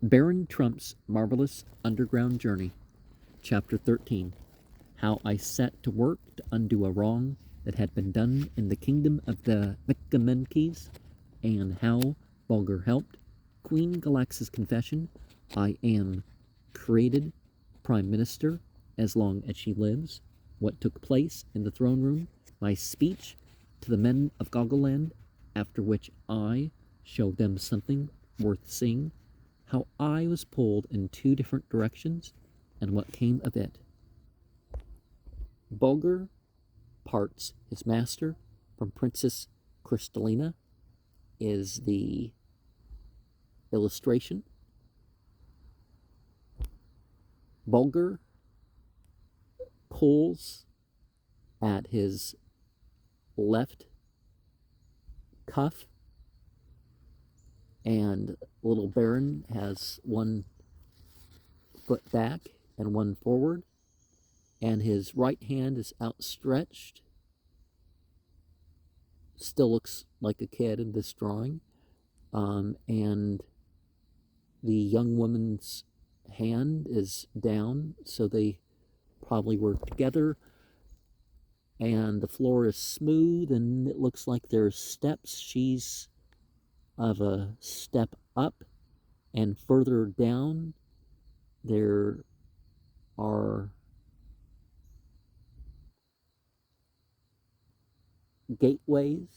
Baron Trump's Marvelous Underground Journey, Chapter 13. How I set to work to undo a wrong that had been done in the kingdom of the Micamenkes, and how Bulger helped. Queen Galaxa's confession, I am created Prime Minister as long as she lives. What took place in the throne room, my speech to the men of Goggleland, after which I showed them something worth seeing, how I was pulled in two different directions, and what came of it. Bulger parts his master from Princess Crystalina is the illustration. Bulger pulls at his left cuff, and little Baron has one foot back and one forward, and his right hand is outstretched. Still looks like a kid in this drawing. And the young woman's hand is down, so they probably work together. And the floor is smooth, and it looks like there's steps. She's of a step up, and further down there are gateways,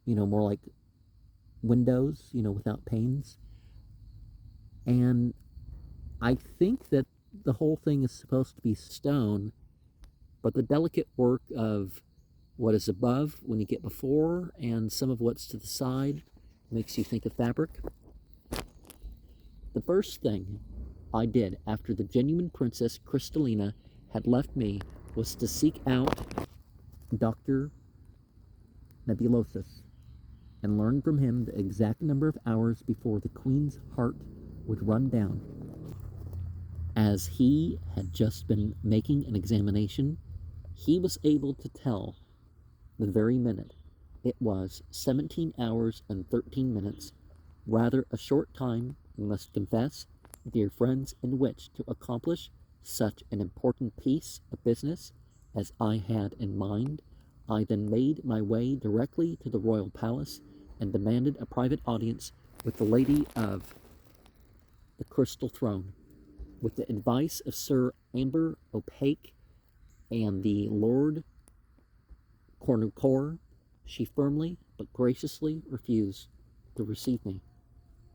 more like windows, without panes. And I think that the whole thing is supposed to be stone, but the delicate work of what is above when you get before and some of what's to the side makes you think of fabric. The first thing I did after the genuine Princess Crystalina had left me was to seek out Dr. Nebulosus and learn from him the exact number of hours before the Queen's heart would run down. As he had just been making an examination, he was able to tell the very minute. It was 17 hours and 13 minutes, rather a short time, you must confess, dear friends, in which to accomplish such an important piece of business as I had in mind. I then made my way directly to the royal palace and demanded a private audience with the lady of the crystal throne. With the advice of Sir Amber Opaque and the Lord Cornucore, she firmly but graciously refused to receive me,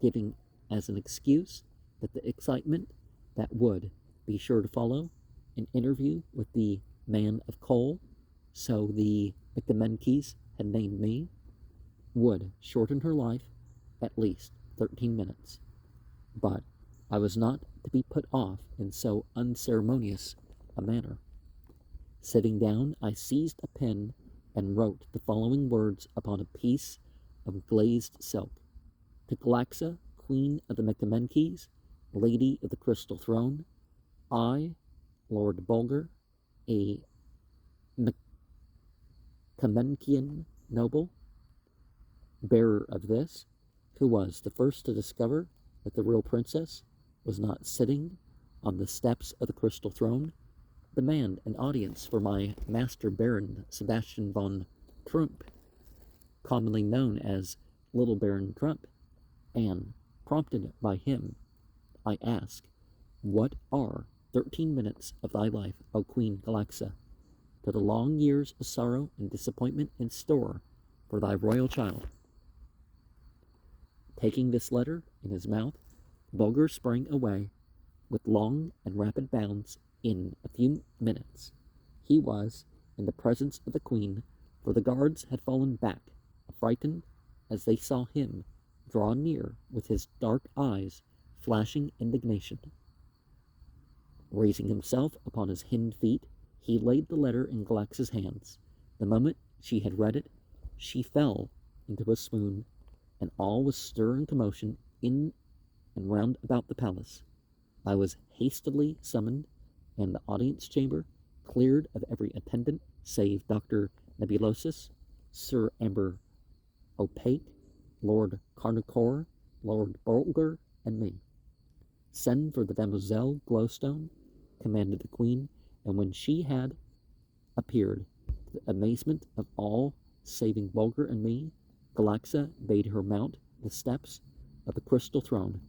giving as an excuse that the excitement that would be sure to follow an interview with the man of coal, so the Micamenkes had named me, would shorten her life at least 13 minutes. But I was not to be put off in so unceremonious a manner. Sitting down, I seized a pen and wrote the following words upon a piece of glazed silk. To Galaxa, Queen of the Micamenkes, Lady of the Crystal Throne, I, Lord Bulger, a Micamenkian noble, bearer of this, who was the first to discover that the real princess was not sitting on the steps of the crystal throne, demand an audience for my master Baron Sebastian von Trump, commonly known as Little Baron Trump, and, prompted by him, I ask, what are 13 minutes of thy life, O Queen Galaxa, to the long years of sorrow and disappointment in store for thy royal child? Taking this letter in his mouth, Bulger sprang away with long and rapid bounds. In a few minutes, he was in the presence of the Queen, for the guards had fallen back, affrighted as they saw him draw near with his dark eyes flashing indignation. Raising himself upon his hind feet, he laid the letter in Galaxa's hands. The moment she had read it, she fell into a swoon, and all was stir and commotion in and round about the palace. I was hastily summoned, and the audience chamber cleared of every attendant save Dr. Nebulosus, Sir Amber Opaque, Lord Carnocore, Lord Bulger, and me. Send for the Demoiselle Glowstone, commanded the queen, and when she had appeared, to the amazement of all saving Bulger and me, Galaxa bade her mount the steps of the crystal throne.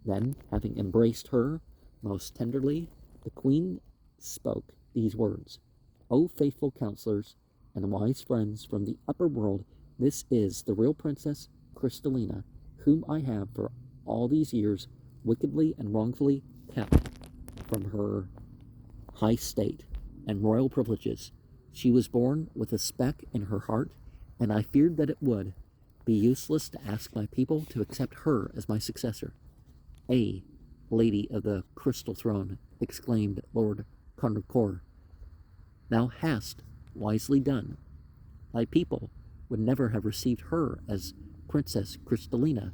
Then, having embraced her most tenderly, the queen spoke these words: O faithful counselors and wise friends from the upper world, this is the real Princess Crystallina, whom I have for all these years wickedly and wrongfully kept from her high state and royal privileges. She was born with a speck in her heart, and I feared that it would be useless to ask my people to accept her as my successor. Lady of the Crystal Throne, exclaimed Lord Carnocour, thou hast wisely done. Thy people would never have received her as Princess Crystallina,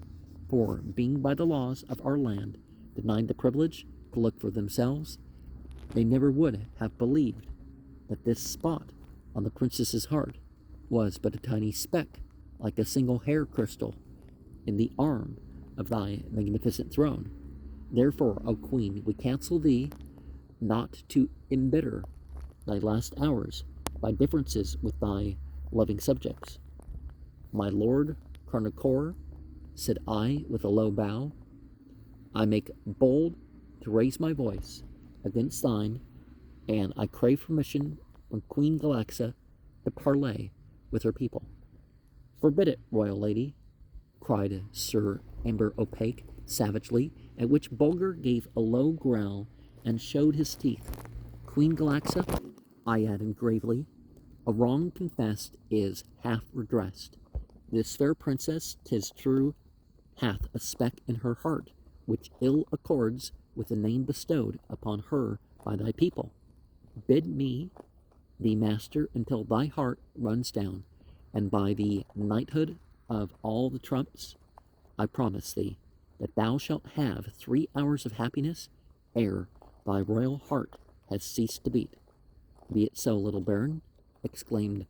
for, being by the laws of our land denied the privilege to look for themselves, they never would have believed that this spot on the princess's heart was but a tiny speck, like a single hair crystal, in the arm of thy magnificent throne. Therefore, O Queen, we counsel thee not to embitter thy last hours by differences with thy loving subjects. My lord Carnocour, said I with a low bow, I make bold to raise my voice against thine, and I crave permission from Queen Galaxa to parley with her people. Forbid it, royal lady, cried Sir Amber Opaque savagely, at which Bulger gave a low growl and showed his teeth. Queen Galaxa, I added gravely, a wrong confessed is half redressed. This fair princess, 'tis true, hath a speck in her heart, which ill accords with the name bestowed upon her by thy people. Bid me thee master until thy heart runs down, and by the knighthood of all the trumps, I promise thee that thou shalt have 3 hours of happiness ere thy royal heart has ceased to beat. Be it so, little baron, exclaimed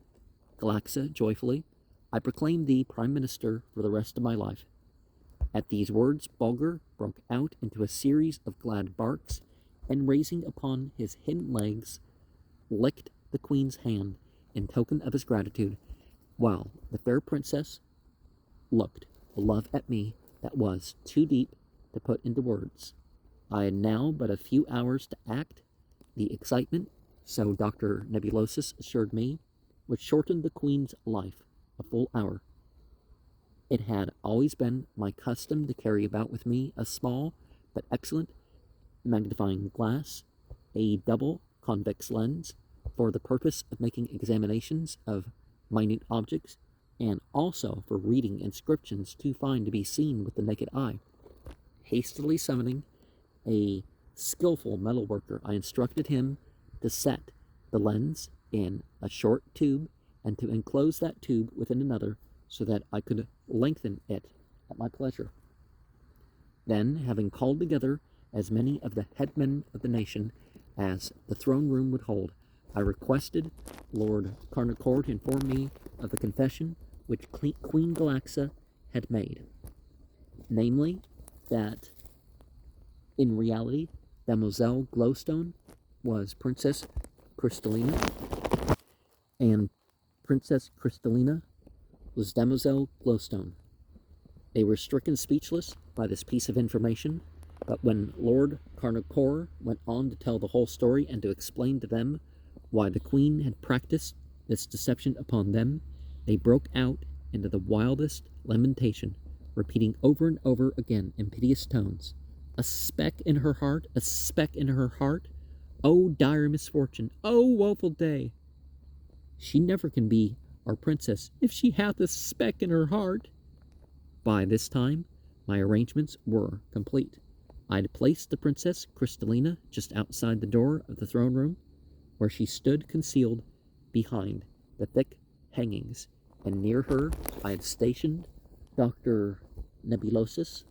Galaxa joyfully. I proclaim thee prime minister for the rest of my life. At these words, Bulger broke out into a series of glad barks, and raising upon his hind legs, licked the queen's hand in token of his gratitude, while the fair princess looked a love at me that was too deep to put into words. I had now but a few hours to act. The excitement, so Dr. Nebulosus assured me, which shortened the queen's life a full hour. It had always been my custom to carry about with me a small but excellent magnifying glass, a double convex lens, for the purpose of making examinations of minute objects, and also for reading inscriptions too fine to be seen with the naked eye. Hastily summoning a skillful metalworker, I instructed him to set the lens in a short tube and to enclose that tube within another so that I could lengthen it at my pleasure. Then, having called together as many of the headmen of the nation as the throne room would hold, I requested Lord Carnocour to inform me of the confession which Queen Galaxa had made, namely, that in reality, Demoiselle Glowstone was Princess Crystallina, and Princess Crystallina was Demoiselle Glowstone. They were stricken speechless by this piece of information, but when Lord Carnocour went on to tell the whole story and to explain to them why the Queen had practiced this deception upon them, they broke out into the wildest lamentation, repeating over and over again in piteous tones, "A speck in her heart, a speck in her heart. Oh, dire misfortune! Oh, woeful day! She never can be our princess if she hath a speck in her heart." By this time, my arrangements were complete. I had placed the Princess Crystallina just outside the door of the throne room, where she stood concealed behind the thick hangings, and near her I had stationed Dr. Nebulosus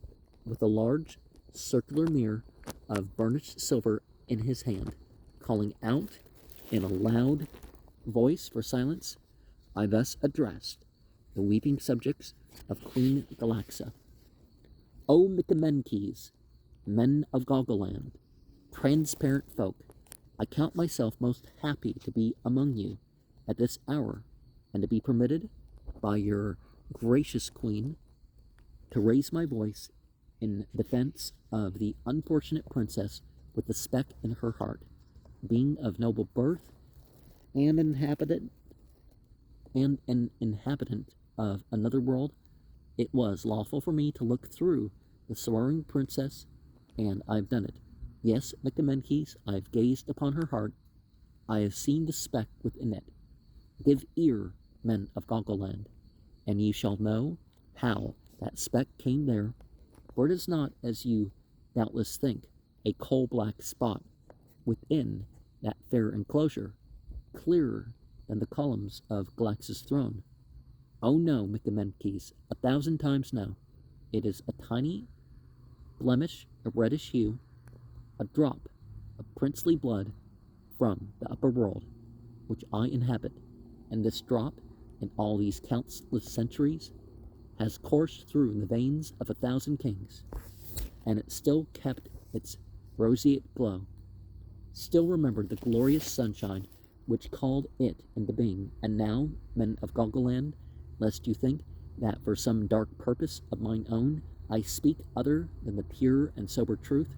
with a large circular mirror of burnished silver in his hand. Calling out in a loud voice for silence, I thus addressed the weeping subjects of Queen Galaxa. O Micamenkes, men of Goggoland, transparent folk, I count myself most happy to be among you at this hour, and to be permitted by your gracious queen to raise my voice in defense of the unfortunate princess with the speck in her heart, being of noble birth and an inhabitant of another world. It was lawful for me to look through the soaring princess, and I've done it. Yes, Micamenkes, I've gazed upon her heart. I have seen the speck within it. Give ear, men of Goggoland, and you shall know how that speck came there, for it is not, as you doubtless think, a coal-black spot within that fair enclosure, clearer than the columns of Galax's throne. Oh no, Micamenkes, 1,000 times no. It is a tiny blemish of reddish hue, a drop of princely blood from the upper world, which I inhabit, and this drop, in all these countless centuries, has coursed through the veins of 1,000 kings, and it still kept its roseate glow, still remembered the glorious sunshine which called it into being. And now, men of Goggoland, lest you think that for some dark purpose of mine own I speak other than the pure and sober truth,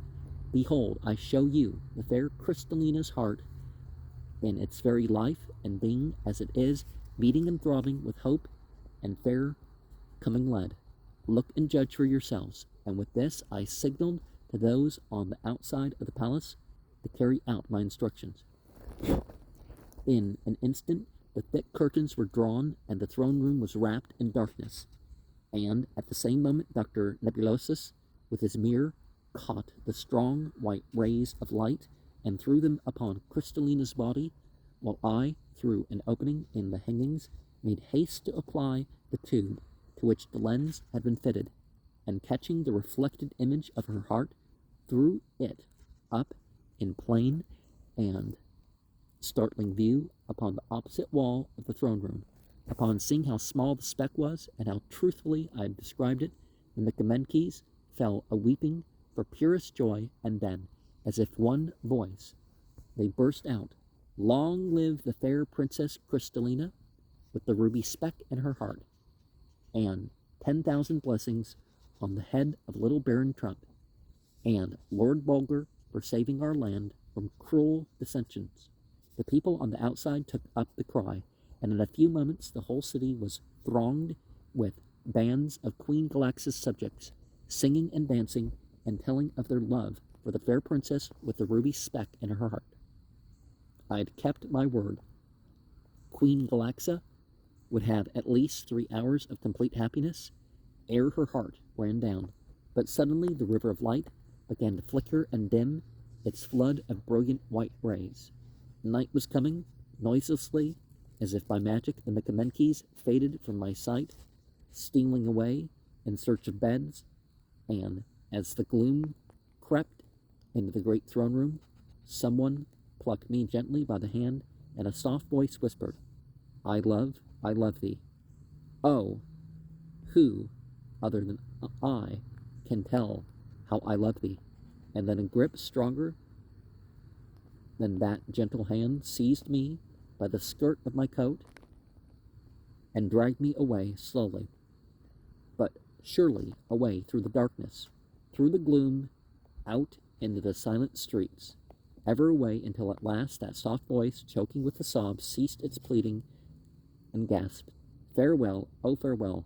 behold, I show you the fair Crystallina's heart in its very life and being, as it is, beating and throbbing with hope and fair coming lead. Look and judge for yourselves. And with this I signaled to those on the outside of the palace to carry out my instructions. In an instant the thick curtains were drawn, and the throne room was wrapped in darkness. And at the same moment Dr. Nebulosus, with his mirror, caught the strong white rays of light and threw them upon Crystallina's body, while I, through an opening in the hangings, made haste to apply the tube to which the lens had been fitted, and catching the reflected image of her heart, threw it up in plain and startling view upon the opposite wall of the throne room. Upon seeing how small the speck was, and how truthfully I had described it, the Micamenkes fell a-weeping for purest joy, and then, as if one voice, they burst out, Long live the fair Princess Crystallina, with the ruby speck in her heart, and 10,000 blessings on the head of little Baron Trump, and Lord Bulger for saving our land from cruel dissensions. The people on the outside took up the cry, and in a few moments the whole city was thronged with bands of Queen Galax's subjects, singing and dancing and telling of their love for the fair princess with the ruby speck in her heart. I had kept my word. Queen Galaxa would have at least 3 hours of complete happiness ere her heart ran down. But suddenly the river of light began to flicker and dim its flood of brilliant white rays. Night was coming. Noiselessly, as if by magic, the Micamenkes faded from my sight, stealing away in search of beds, and as the gloom crept into the great throne room, someone plucked me gently by the hand, and a soft voice whispered, I love thee. Oh, who, other than I, can tell how I love thee? And then a grip stronger than that gentle hand seized me by the skirt of my coat and dragged me away slowly, but surely away through the darkness, through the gloom, out into the silent streets, ever away until at last that soft voice, choking with the sobs, ceased its pleading and gasped, Farewell, oh farewell.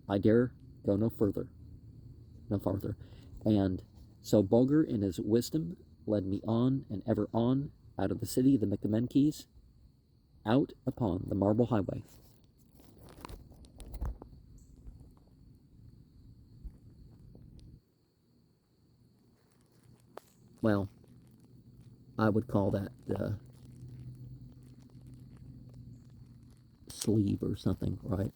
I dare go no farther. And so Bulger in his wisdom led me on and ever on out of the city of the Micamenkes, out upon the marble highway. Well, I would call that the sleeve or something, right?